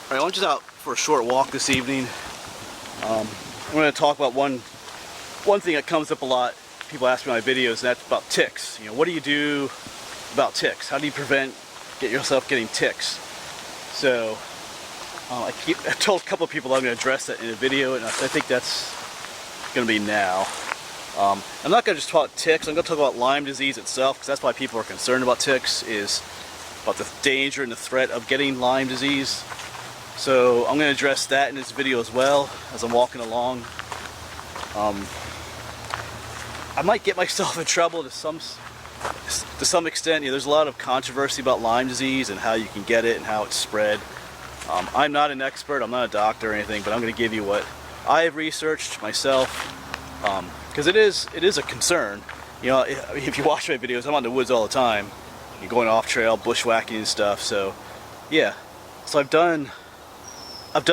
Alright, I'm just out for a short walk this evening. I'm going to talk about one thing that comes up a lot. People ask me in my videos, and that's about ticks. You know, what do you do about ticks? How do you get yourself getting ticks? So, I told a couple of people I'm going to address that in a video, and I think that's going to be now. I'm not going to just talk about ticks. I'm going to talk about Lyme disease itself, because that's why people are concerned about ticks, is about the danger and the threat of getting Lyme disease. So I'm going to address that in this video as well as I'm walking along. I might get myself in trouble to some extent. You know, there's a lot of controversy about Lyme disease and how you can get it and how it's spread. I'm not an expert, I'm not a doctor or anything, but I'm going to give you what I have researched myself, because it is a concern. You know, if you watch my videos, I'm out in the woods all the time. You're going off trail, bushwhacking and stuff. So yeah, so I've done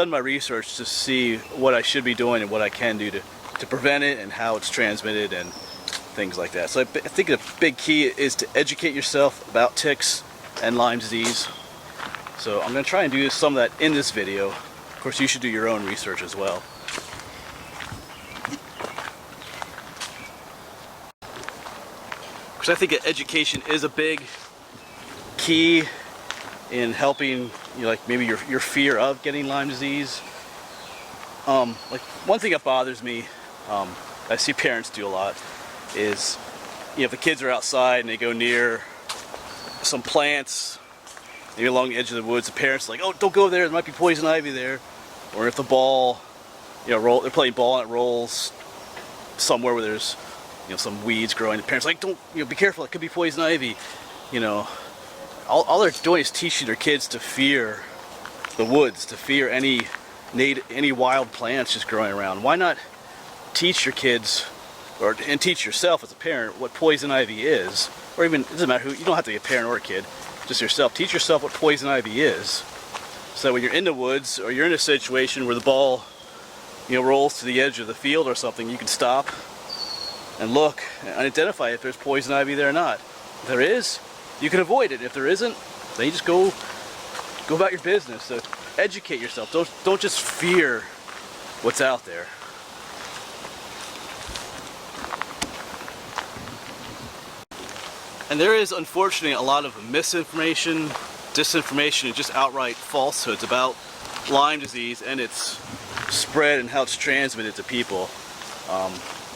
my research to see what I should be doing and what I can do to prevent it and how it's transmitted and things like that. So I think the big key is to educate yourself about ticks and Lyme disease. So I'm going to try and do some of that in this video. Of course, you should do your own research as well. Because I think that education is a big key in helping, you know, like maybe your fear of getting Lyme disease. Like one thing that bothers me, I see parents do a lot, is, you know, if the kids are outside and they go near some plants, maybe along the edge of the woods, the parents are like, oh, don't go there might be poison ivy there. Or if the ball, you know, they're playing ball and it rolls somewhere where there's, you know, some weeds growing, the parents are like, don't, you know, be careful, it could be poison ivy. You know, all they're doing is teaching their kids to fear the woods, to fear any wild plants just growing around. Why not teach your kids, and teach yourself as a parent, what poison ivy is? Or even, it doesn't matter who, you don't have to be a parent or a kid, just yourself. Teach yourself what poison ivy is, so that when you're in the woods or you're in a situation where the ball, you know, rolls to the edge of the field or something, you can stop and look and identify if there's poison ivy there or not. If there is, you can avoid it. If there isn't, then you just go about your business. So educate yourself. Don't just fear what's out there. And there is, unfortunately, a lot of misinformation, disinformation, and just outright falsehoods about Lyme disease and its spread and how it's transmitted to people.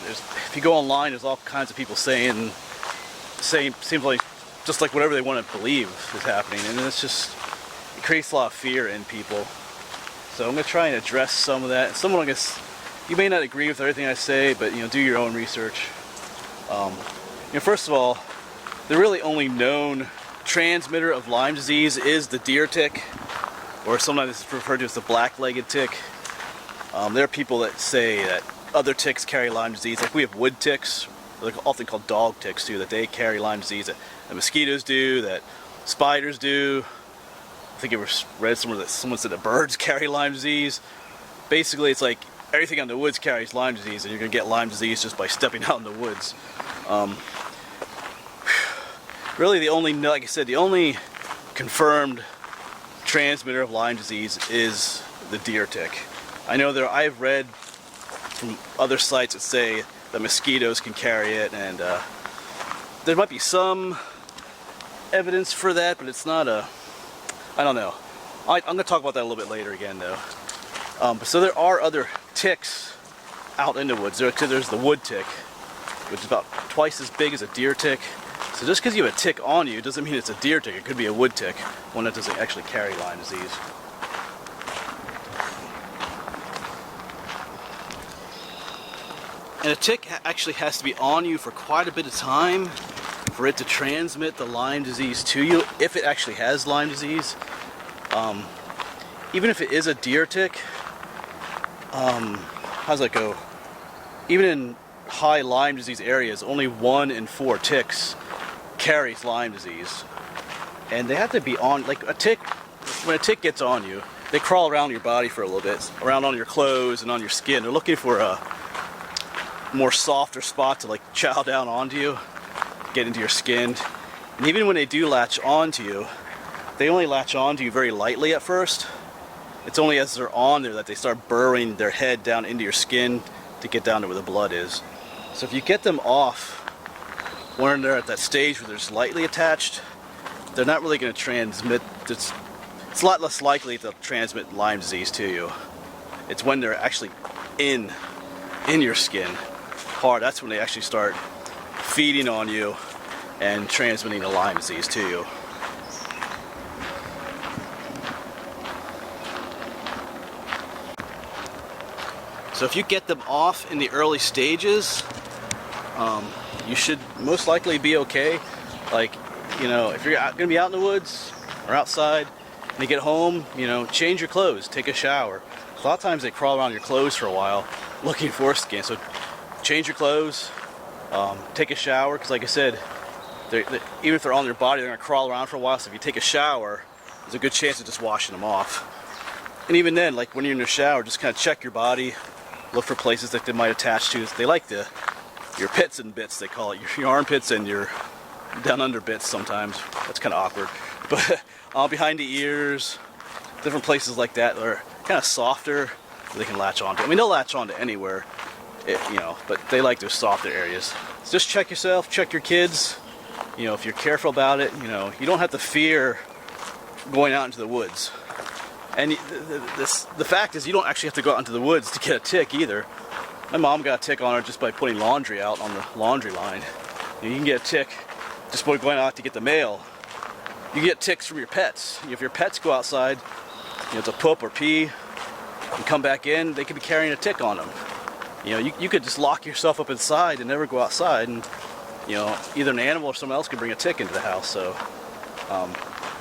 If you go online, there's all kinds of people saying seems like just like whatever they want to believe is happening, and it creates a lot of fear in people. So I'm going to try and address some of that. Some of it, I guess, you may not agree with everything I say, but, you know, do your own research. You know, first of all, the really only known transmitter of Lyme disease is the deer tick, or sometimes it's referred to as the black-legged tick. There are people that say that other ticks carry Lyme disease. Like we have wood ticks, they're often called dog ticks too, that they carry Lyme disease, that mosquitoes do, that spiders do. I think I read somewhere that someone said that birds carry Lyme disease. Basically, it's like everything in the woods carries Lyme disease, and you're going to get Lyme disease just by stepping out in the woods. Really, like I said, the only confirmed transmitter of Lyme disease is the deer tick. I know I've read from other sites that say that mosquitoes can carry it, and there might be some evidence for that, but it's not I don't know. I'm going to talk about that a little bit later again, though. So there are other ticks out in the woods. There's the wood tick, which is about twice as big as a deer tick. So just because you have a tick on you doesn't mean it's a deer tick. It could be a wood tick, one that doesn't actually carry Lyme disease. And a tick actually has to be on you for quite a bit of time for it to transmit the Lyme disease to you, if it actually has Lyme disease. Even if it is a deer tick, how's that go? Even in high Lyme disease areas, only 1 in 4 ticks carries Lyme disease. And they have to be on, like a tick, when a tick gets on you, they crawl around your body for a little bit, around on your clothes and on your skin. They're looking for a more softer spot to like chow down onto you, get into your skin. And even when they do latch onto you, they only latch onto you very lightly at first. It's only as they're on there that they start burrowing their head down into your skin to get down to where the blood is. So if you get them off when they're at that stage where they're slightly attached, they're not really going to transmit. It's a lot less likely to transmit Lyme disease to you. It's when they're actually in your skin hard. That's when they actually start feeding on you and transmitting the Lyme disease to you. So if you get them off in the early stages, you should most likely be okay. Like, you know, if you're going to be out in the woods or outside and you get home, you know, change your clothes, take a shower. A lot of times they crawl around your clothes for a while looking for skin. So change your clothes, take a shower, because like I said, even if they're on their body, they're going to crawl around for a while. So if you take a shower, there's a good chance of just washing them off. And even then, like when you're in the shower, just kind of check your body, look for places that they might attach to. They like your pits and bits, they call it, your armpits and your down under bits sometimes. That's kind of awkward. But behind the ears, different places like that are kind of softer, they can latch onto. I mean, they'll latch onto anywhere, you know, but they like those softer areas. So just check yourself, check your kids. You know, if you're careful about it, you know, you don't have to fear going out into the woods. And the fact is, you don't actually have to go out into the woods to get a tick either. My mom got a tick on her just by putting laundry out on the laundry line. You can get a tick just by going out to get the mail. You get ticks from your pets. If your pets go outside, you know, to poop or pee, and come back in, they could be carrying a tick on them. You know, you could just lock yourself up inside and never go outside, and you know, either an animal or someone else could bring a tick into the house. So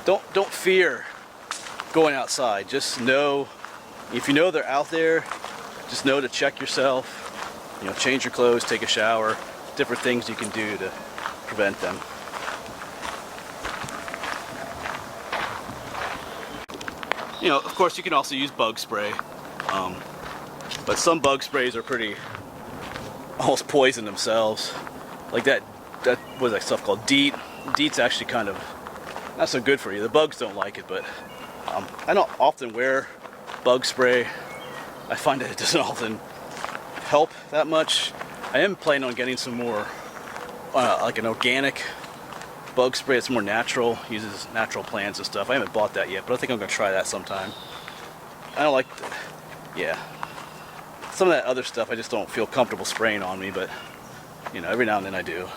don't fear going outside. Just know, if you know they're out there, just know to check yourself. You know, change your clothes, take a shower, different things you can do to prevent them. You know, of course, you can also use bug spray, but some bug sprays are pretty almost poison themselves. Like that was that stuff called DEET. DEET's actually kind of not so good for you. The bugs don't like it, but I don't often wear bug spray. I find that it doesn't often help that much. I am planning on getting some more, like an organic bug spray that's more natural, uses natural plants and stuff. I haven't bought that yet, but I think I'm going to try that sometime. I don't like, yeah. Some of that other stuff I just don't feel comfortable spraying on me, but, you know, every now and then I do.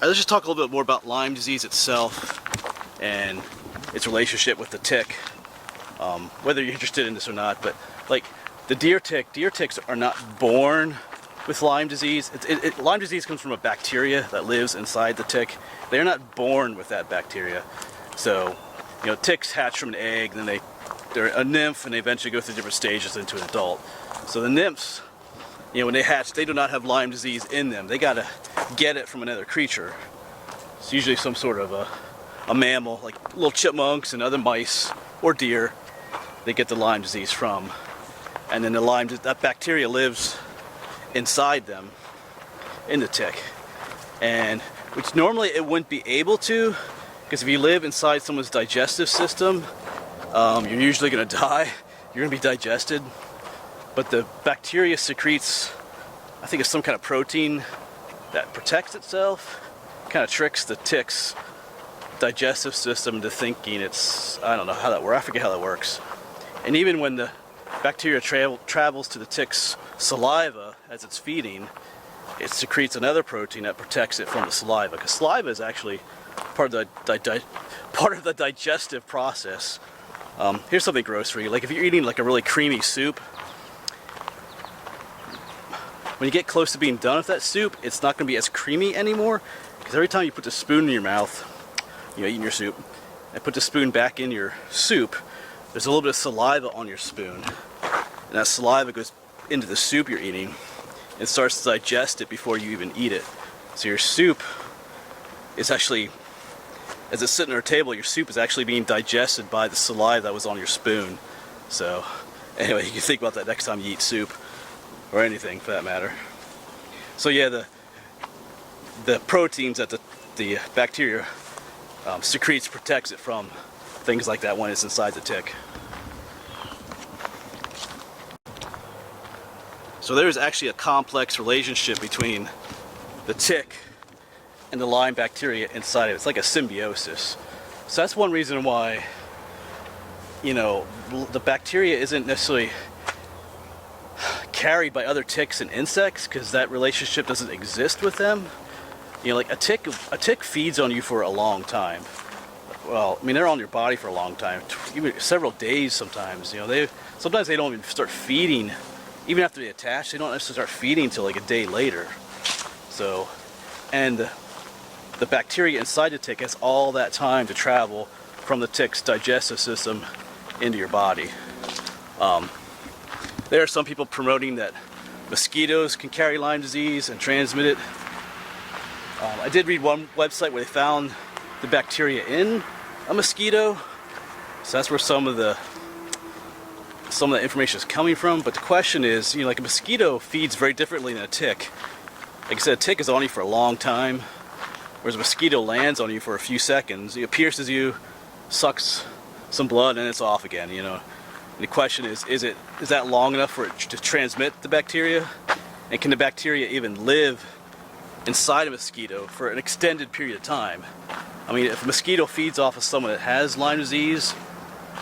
Let's just talk a little bit more about Lyme disease itself and its relationship with the tick, whether you're interested in this or not. But like the deer ticks are not born with Lyme disease. Lyme disease comes from a bacteria that lives inside the tick. They're not born with that bacteria. So, you know, ticks hatch from an egg, and then they're a nymph, and they eventually go through different stages into an adult. So the nymphs, you know, when they hatch, they do not have Lyme disease in them. They gotta get it from another creature. It's usually some sort of a mammal, like little chipmunks and other mice or deer. They get the Lyme disease from, and then that bacteria lives inside them, in the tick, and which normally it wouldn't be able to, because if you live inside someone's digestive system, you're usually going to die. You're going to be digested. But the bacteria secretes, I think it's some kind of protein that protects itself, kind of tricks the tick's digestive system into thinking it's, I don't know how that works, I forget how that works. And even when the bacteria travels to the tick's saliva as it's feeding, it secretes another protein that protects it from the saliva, because saliva is actually part of the digestive process. Here's something gross for you. Like if you're eating like a really creamy soup, when you get close to being done with that soup, it's not going to be as creamy anymore, because every time you put the spoon in your mouth, you know, eating your soup, and put the spoon back in your soup, there's a little bit of saliva on your spoon, and that saliva goes into the soup you're eating and starts to digest it before you even eat it. So your soup is actually, as it's sitting on your table, your soup is actually being digested by the saliva that was on your spoon. So anyway, you can think about that next time you eat soup, or anything for that matter. So yeah, the proteins that the bacteria secretes, protects it from things like that when it's inside the tick. So there's actually a complex relationship between the tick and the Lyme bacteria inside it. It's like a symbiosis. So that's one reason why, you know, the bacteria isn't necessarily carried by other ticks and insects, because that relationship doesn't exist with them. You know, like a tick feeds on you for a long time. Well, I mean, they're on your body for a long time, even several days sometimes. You know, sometimes they don't even start feeding, even after they attach. They don't necessarily start feeding until like a day later. So, and the bacteria inside the tick has all that time to travel from the tick's digestive system into your body. There are some people promoting that mosquitoes can carry Lyme disease and transmit it. I did read one website where they found the bacteria in a mosquito, so that's where some of the information is coming from. But the question is, you know, like a mosquito feeds very differently than a tick. Like I said, a tick is on you for a long time, whereas a mosquito lands on you for a few seconds. It pierces you, sucks some blood, and it's off again. You know, and the question is that long enough for it to transmit the bacteria, and can the bacteria even live inside a mosquito for an extended period of time? I mean, if a mosquito feeds off of someone that has Lyme disease,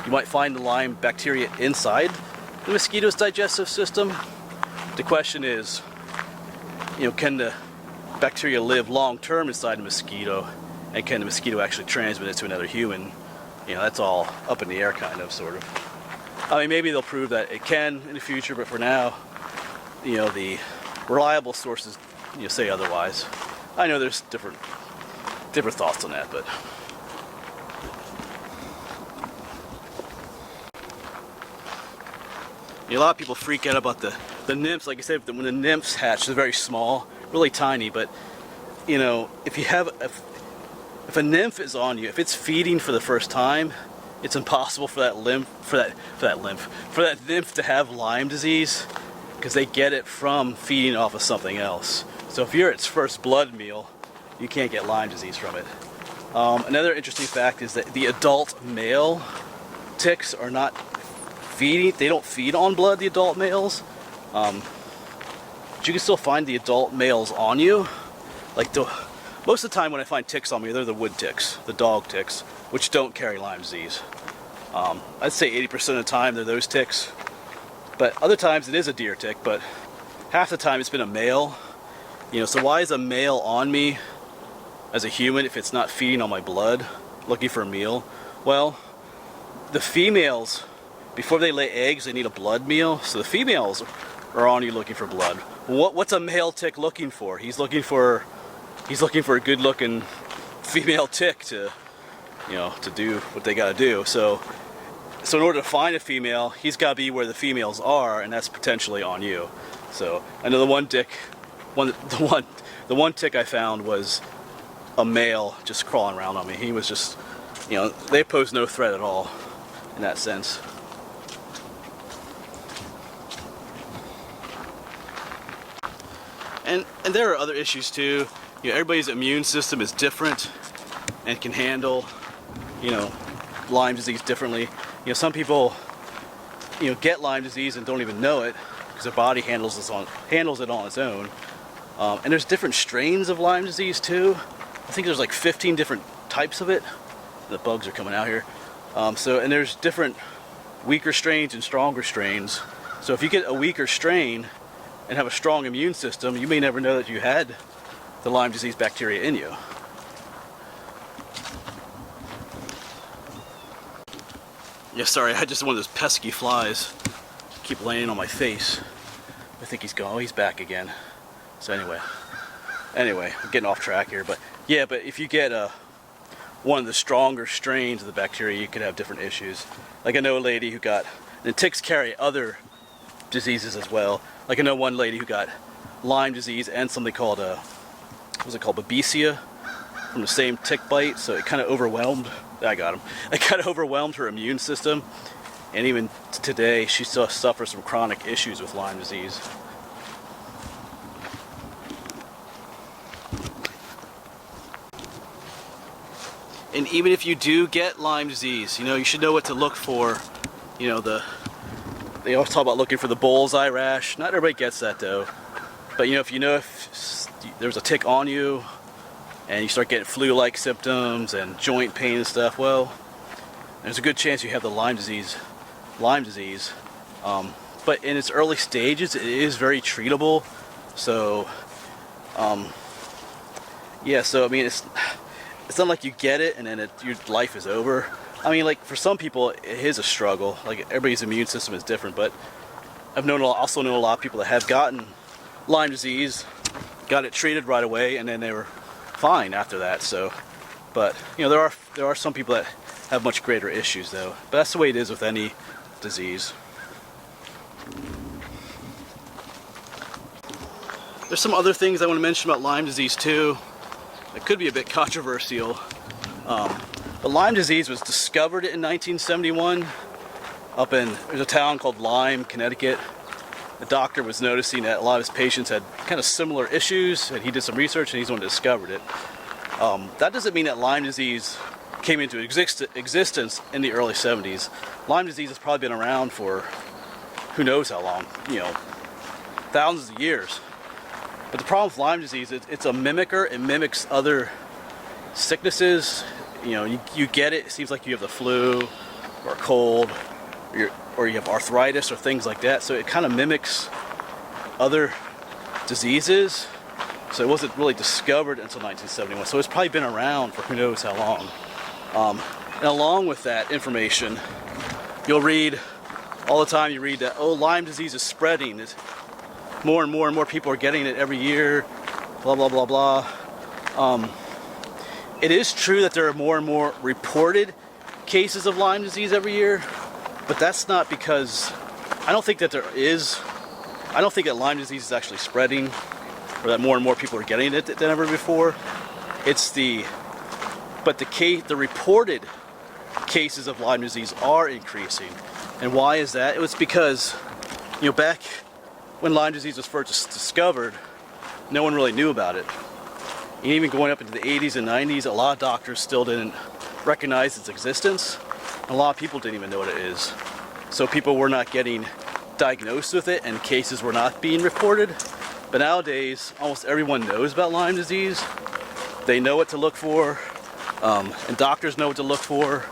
you might find the Lyme bacteria inside the mosquito's digestive system. The question is, you know, can the bacteria live long-term inside the mosquito, and can the mosquito actually transmit it to another human? You know, that's all up in the air, kind of, sort of. I mean, maybe they'll prove that it can in the future, but for now, you know, the reliable sources, you know, say otherwise. I know there's different thoughts on that, but you know, a lot of people freak out about the nymphs. Like I said, when the nymphs hatch, they're very small, really tiny. But you know, if a nymph is on you, if it's feeding for the first time, it's impossible for that nymph to have Lyme disease, because they get it from feeding off of something else. So if you're its first blood meal, you can't get Lyme disease from it. Another interesting fact is that the adult male ticks are not feeding. They don't feed on blood, the adult males. But you can still find the adult males on you. Like most of the time when I find ticks on me, they're the wood ticks, the dog ticks, which don't carry Lyme disease. I'd say 80% of the time they're those ticks. But other times it is a deer tick, but half the time it's been a male. You know, so why is a male on me as a human if it's not feeding on my blood, looking for a meal? Well, the females, before they lay eggs, they need a blood meal. So the females are on you looking for blood. What's a male tick looking for? He's looking for a good-looking female tick to, you know, to do what they got to do. So in order to find a female, he's got to be where the females are, and that's potentially on you. So I know the one tick I found was a male just crawling around on me. He was just, you know, they pose no threat at all in that sense. And there are other issues too. You know, everybody's immune system is different and can handle, you know, Lyme disease differently. You know, some people, you know, get Lyme disease and don't even know it because their body handles it on its own. And there's different strains of Lyme disease too. I think there's like 15 different types of it. The bugs are coming out here. And there's different weaker strains and stronger strains. So if you get a weaker strain and have a strong immune system, you may never know that you had the Lyme disease bacteria in you. Yeah, sorry, I just one of those pesky flies keep laying on my face. I think he's gone. Oh, he's back again. So anyway, I'm getting off track here, but yeah, but if you get one of the stronger strains of the bacteria, you could have different issues. Like I know a lady who got, and ticks carry other diseases as well. Like I know one lady who got Lyme disease and something called what's it called, babesia, from the same tick bite. So it kind of overwhelmed. I got him. It kind of overwhelmed her immune system, and even today she still suffers from chronic issues with Lyme disease. And even if you do get Lyme disease, you know, you should know what to look for. You know, they always talk about looking for the bullseye rash. Not everybody gets that though. But you know if there's a tick on you and you start getting flu-like symptoms and joint pain and stuff, well, there's a good chance you have the Lyme disease. But in its early stages, it is very treatable. So, yeah. So I mean, it's not like you get it and then your life is over. I mean, like for some people, it is a struggle. Like everybody's immune system is different. But I've also known a lot of people that have gotten Lyme disease, got it treated right away, and then they were fine after that. So, but you know, there are some people that have much greater issues though. But that's the way it is with any disease. There's some other things I want to mention about Lyme disease too. It could be a bit controversial. But Lyme disease was discovered in 1971 there's a town called Lyme, Connecticut. The doctor was noticing that a lot of his patients had kind of similar issues, and he did some research and he's the one that discovered it. That doesn't mean that Lyme disease came into existence in the early 70s. Lyme disease has probably been around for who knows how long, you know, thousands of years. But the problem with Lyme disease is it's a mimicker. It mimics other sicknesses. You know, you get it, it seems like you have the flu or a cold or you have arthritis or things like that. So it kind of mimics other diseases. So it wasn't really discovered until 1971. So it's probably been around for who knows how long. And along with that information, you'll read all the time, you read that, oh, Lyme disease is spreading. More and more people are getting it every year, blah, blah, blah, blah. It is true that there are more and more reported cases of Lyme disease every year, but that's not because, I don't think that Lyme disease is actually spreading, or that more and more people are getting it than ever before. But the reported cases of Lyme disease are increasing. And why is that? It was because, you know, back when Lyme disease was first discovered, no one really knew about it. And even going up into the 80s and 90s, a lot of doctors still didn't recognize its existence. And a lot of people didn't even know what it is. So people were not getting diagnosed with it and cases were not being reported. But nowadays, almost everyone knows about Lyme disease. They know what to look for, and doctors know what to look for.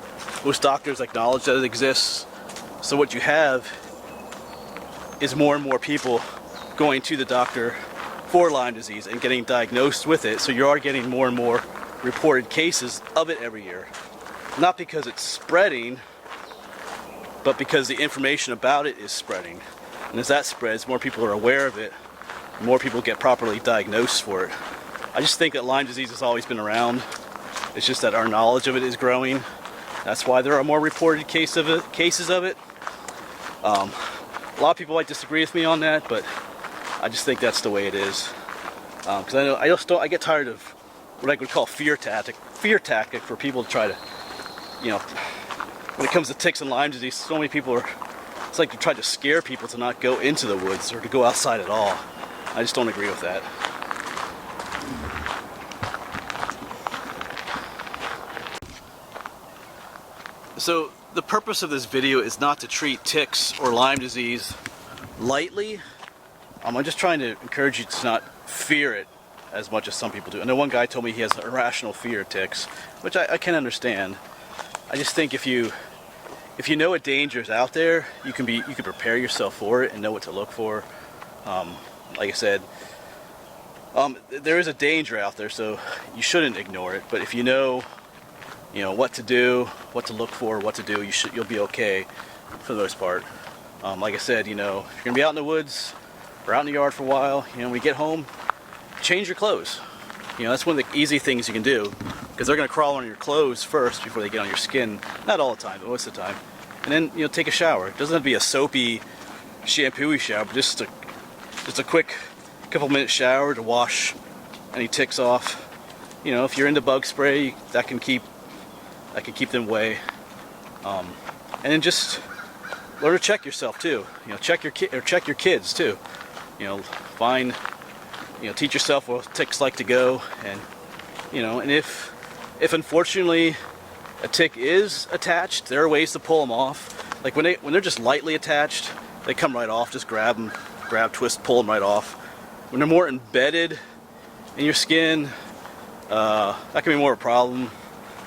Most doctors acknowledge that it exists. So what you have is more and more people going to the doctor for Lyme disease and getting diagnosed with it. So you are getting more and more reported cases of it every year. Not because it's spreading, but because the information about it is spreading. And as that spreads, more people are aware of it, more people get properly diagnosed for it. I just think that Lyme disease has always been around. It's just that our knowledge of it is growing. That's why there are more reported cases of it. A lot of people might disagree with me on that, but I just think that's the way it is. Because I get tired of what I would call fear tactic for people to try to, you know, when it comes to ticks and Lyme disease, so many people it's like to try to scare people to not go into the woods or to go outside at all. I just don't agree with that. So the purpose of this video is not to treat ticks or Lyme disease lightly. I'm just trying to encourage you to not fear it as much as some people do. I know one guy told me he has an irrational fear of ticks, which I can understand. I just think if you know a danger is out there, you can prepare yourself for it and know what to look for. Like I said, there is a danger out there, so you shouldn't ignore it. But if you know what to do, what to look for, what to do, you'll be okay for the most part. Like I said, if you're gonna be out in the woods or out in the yard for a while, when you get home, change your clothes. That's one of the easy things you can do, because they're gonna crawl on your clothes first before they get on your skin. Not all the time, but most of the time. And then take a shower. It doesn't have to be a soapy, shampoo-y shower, but just a quick couple minute shower to wash any ticks off. If you're into bug spray, that can keep them away. And then just learn to check yourself too. Check your kids too. Teach yourself where ticks like to go, and and if If unfortunately a tick is attached, there are ways to pull them off. Like when they're just lightly attached, they come right off. Just grab them, twist, pull them right off. When they're more embedded in your skin, that can be more of a problem.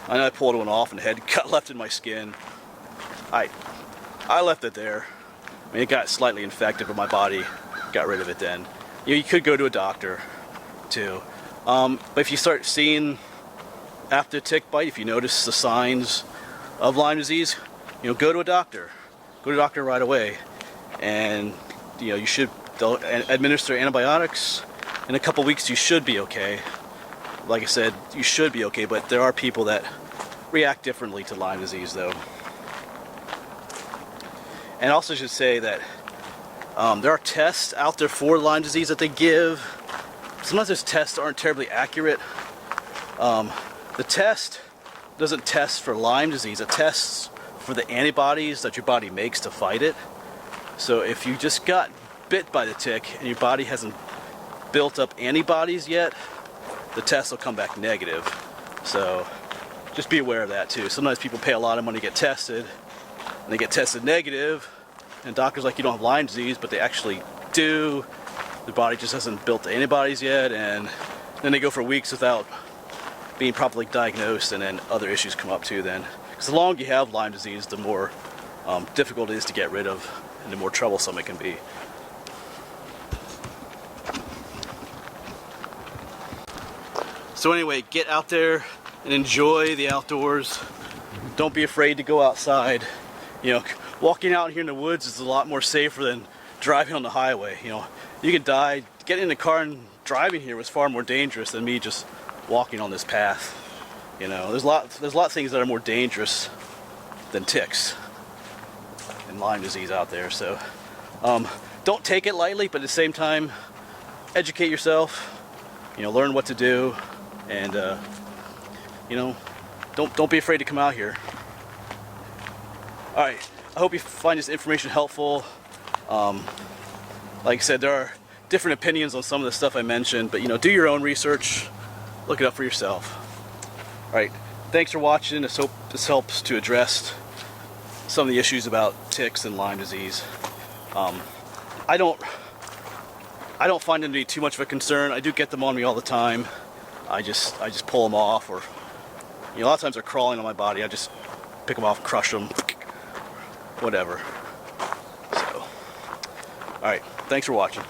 I know I pulled one off and the head got left in my skin. I left it there. I mean, it got slightly infected, but my body got rid of it then. You could go to a doctor too. But if you start seeing after a tick bite, if you notice the signs of Lyme disease, go to a doctor. Go to a doctor right away. And they'll administer antibiotics. In a couple weeks you should be okay. Like I said, you should be okay, but there are people that react differently to Lyme disease though. And I also should say that there are tests out there for Lyme disease that they give. Sometimes those tests aren't terribly accurate. The test doesn't test for Lyme disease, it tests for the antibodies that your body makes to fight it. So if you just got bit by the tick and your body hasn't built up antibodies yet, the test will come back negative. So just be aware of that too. Sometimes people pay a lot of money to get tested, and they get tested negative, and doctors like you don't have Lyme disease, but they actually do. The body just hasn't built the antibodies yet, and then they go for weeks without being properly diagnosed, and then other issues come up too then. Because the longer you have Lyme disease, the more difficult it is to get rid of, and the more troublesome it can be. So anyway, get out there and enjoy the outdoors. Don't be afraid to go outside. Walking out here in the woods is a lot more safer than driving on the highway. You could die. Getting in the car and driving here was far more dangerous than me just walking on this path. There's a lot of things that are more dangerous than ticks and Lyme disease out there. So don't take it lightly, but at the same time, educate yourself. Learn what to do, and don't be afraid to come out here. All right, I hope you find this information helpful. Like I said, there are different opinions on some of the stuff I mentioned, but do your own research, look it up for yourself. All right, thanks for watching. I hope this helps to address some of the issues about ticks and Lyme disease. I don't find them to be too much of a concern. I do get them on me all the time. I just pull them off, or a lot of times they're crawling on my body. I just pick them off, crush them, whatever. So, all right, thanks for watching.